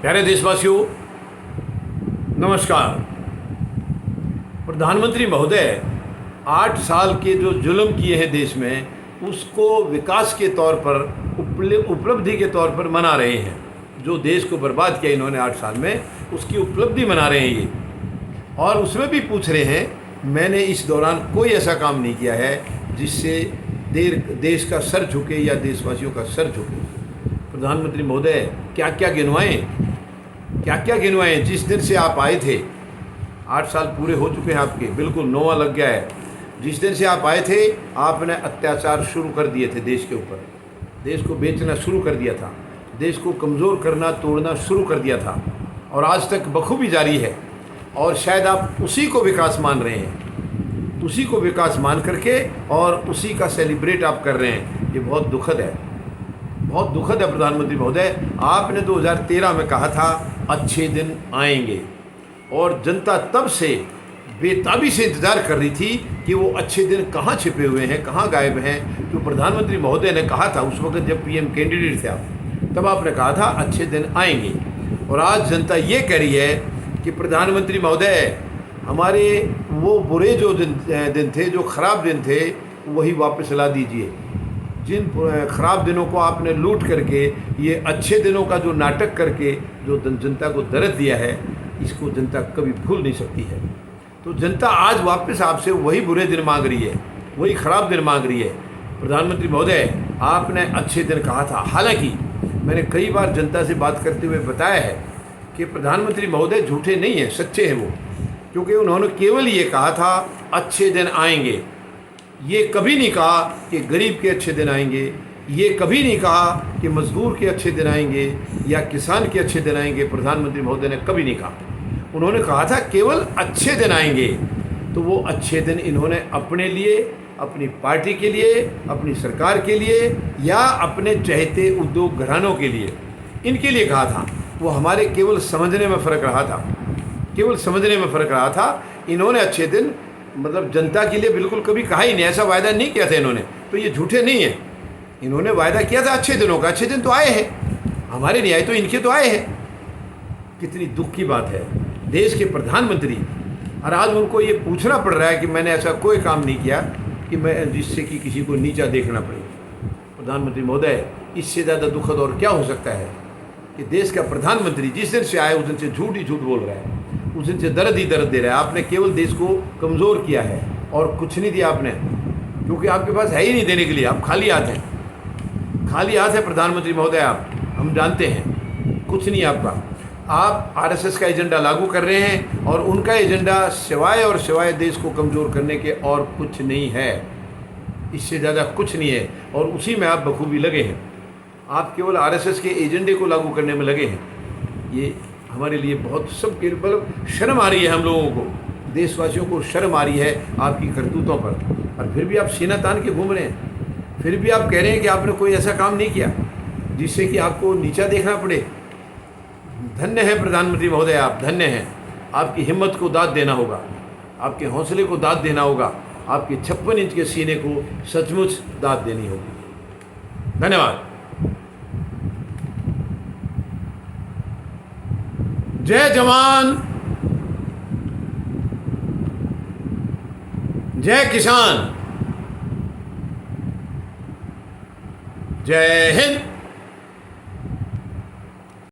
प्यारे देशवासियों, नमस्कार। प्रधानमंत्री महोदय 8 साल के जो जुल्म किए हैं देश में, उसको विकास के तौर पर, उपलब्धि के तौर पर मना रहे हैं। जो देश को बर्बाद किया इन्होंने 8 साल में, उसकी उपलब्धि मना रहे हैं ये। और उसमें भी पूछ रहे हैं, मैंने इस दौरान कोई ऐसा काम नहीं किया है जिससे देश का सर झुके या देशवासियों का सर झुके। प्रधानमंत्री महोदय क्या क्या गिनवाएं जिस दिन से आप आए थे। 8 साल पूरे हो चुके हैं आपके, बिल्कुल 9वां लग गया है। जिस दिन से आप आए थे, आपने अत्याचार शुरू कर दिए थे देश के ऊपर। देश को बेचना शुरू कर दिया था, देश को कमज़ोर करना, तोड़ना शुरू कर दिया था, और आज तक बखूबी जारी है। और शायद आप उसी को विकास मान रहे हैं, उसी को विकास मान करके और उसी का सेलिब्रेट आप कर रहे हैं। ये बहुत दुखद है, बहुत दुखद है। प्रधानमंत्री महोदय, आपने 2013 में कहा था अच्छे दिन आएंगे, और जनता तब से बेताबी से इंतज़ार कर रही थी कि वो अच्छे दिन कहाँ छिपे हुए हैं, कहाँ गायब हैं। जो प्रधानमंत्री महोदय ने कहा था उस वक्त जब पीएम कैंडिडेट थे आप, तब आपने कहा था अच्छे दिन आएंगे। और आज जनता ये कह रही है कि प्रधानमंत्री महोदय, हमारे वो बुरे जो दिन थे, जो ख़राब दिन थे, वही वापस ला दीजिए। जिन ख़राब दिनों को आपने लूट करके ये अच्छे दिनों का जो नाटक करके जो जनता को दर्द दिया है, इसको जनता कभी भूल नहीं सकती है। तो जनता आज वापस आपसे वही बुरे दिन मांग रही है, वही ख़राब दिन मांग रही है। प्रधानमंत्री महोदय, आपने अच्छे दिन कहा था। हालांकि मैंने कई बार जनता से बात करते हुए बताया है कि प्रधानमंत्री महोदय झूठे नहीं हैं, सच्चे हैं वो। क्योंकि उन्होंने केवल ये कहा था अच्छे दिन आएंगे। ये कभी नहीं कहा कि गरीब के अच्छे दिन आएंगे, ये कभी नहीं कहा कि मजदूर के अच्छे दिन आएंगे या किसान के अच्छे दिन आएंगे। प्रधानमंत्री महोदय ने कभी नहीं कहा। उन्होंने कहा था केवल अच्छे दिन आएंगे। तो वो अच्छे दिन इन्होंने अपने लिए, अपनी पार्टी के लिए, अपनी सरकार के लिए या अपने चहेते उद्योग घरानों के लिए, इनके लिए कहा था। वो हमारे केवल समझने में फ़र्क रहा था, केवल समझने में फ़र्क रहा था। इन्होंने अच्छे दिन मतलब जनता के लिए बिल्कुल कभी कहा ही नहीं, ऐसा वायदा नहीं किया था इन्होंने। तो ये झूठे नहीं हैं, इन्होंने वायदा किया था अच्छे दिनों का। अच्छे दिन तो आए हैं, हमारे नहीं आए तो इनके तो आए हैं। कितनी दुख की बात है, देश के प्रधानमंत्री, और आज उनको ये पूछना पड़ रहा है कि मैंने ऐसा कोई काम नहीं किया कि मैं जिससे कि किसी को नीचा देखना पड़े। प्रधानमंत्री महोदय, इससे ज़्यादा दुखद और क्या हो सकता है कि देश का प्रधानमंत्री जिस दिन से आए उस दिन से झूठ ही झूठ बोल रहा है, उस दिन से दर्द ही दर्द दे रहा है। आपने केवल देश को कमज़ोर किया है और कुछ नहीं दिया आपने, क्योंकि आपके पास है ही नहीं देने के लिए। आप खाली हाथ हैं, खाली हाथ है प्रधानमंत्री महोदय आप, हम जानते हैं। कुछ नहीं आपका। आप आरएसएस का एजेंडा लागू कर रहे हैं, और उनका एजेंडा सिवाय और सिवाय देश को कमज़ोर करने के और कुछ नहीं है, इससे ज़्यादा कुछ नहीं है। और उसी में आप बखूबी लगे हैं। आप केवल आरएसएस के एजेंडे को लागू करने में लगे हैं। ये हमारे लिए बहुत सबके मतलब शर्म आ रही है, हम लोगों को, देशवासियों को शर्म आ रही है आपकी करतूतों पर। और फिर भी आप सीना तान के घूम रहे हैं, फिर भी आप कह रहे हैं कि आपने कोई ऐसा काम नहीं किया जिससे कि आपको नीचा देखना पड़े। धन्य है प्रधानमंत्री महोदय, आप धन्य हैं। आपकी हिम्मत को दाद देना होगा, आपके हौसले को दाद देना होगा, आपके 56 इंच के सीने को सचमुच दाद देनी होगी। धन्यवाद। जय जवान, जय किसान, जय हिंद।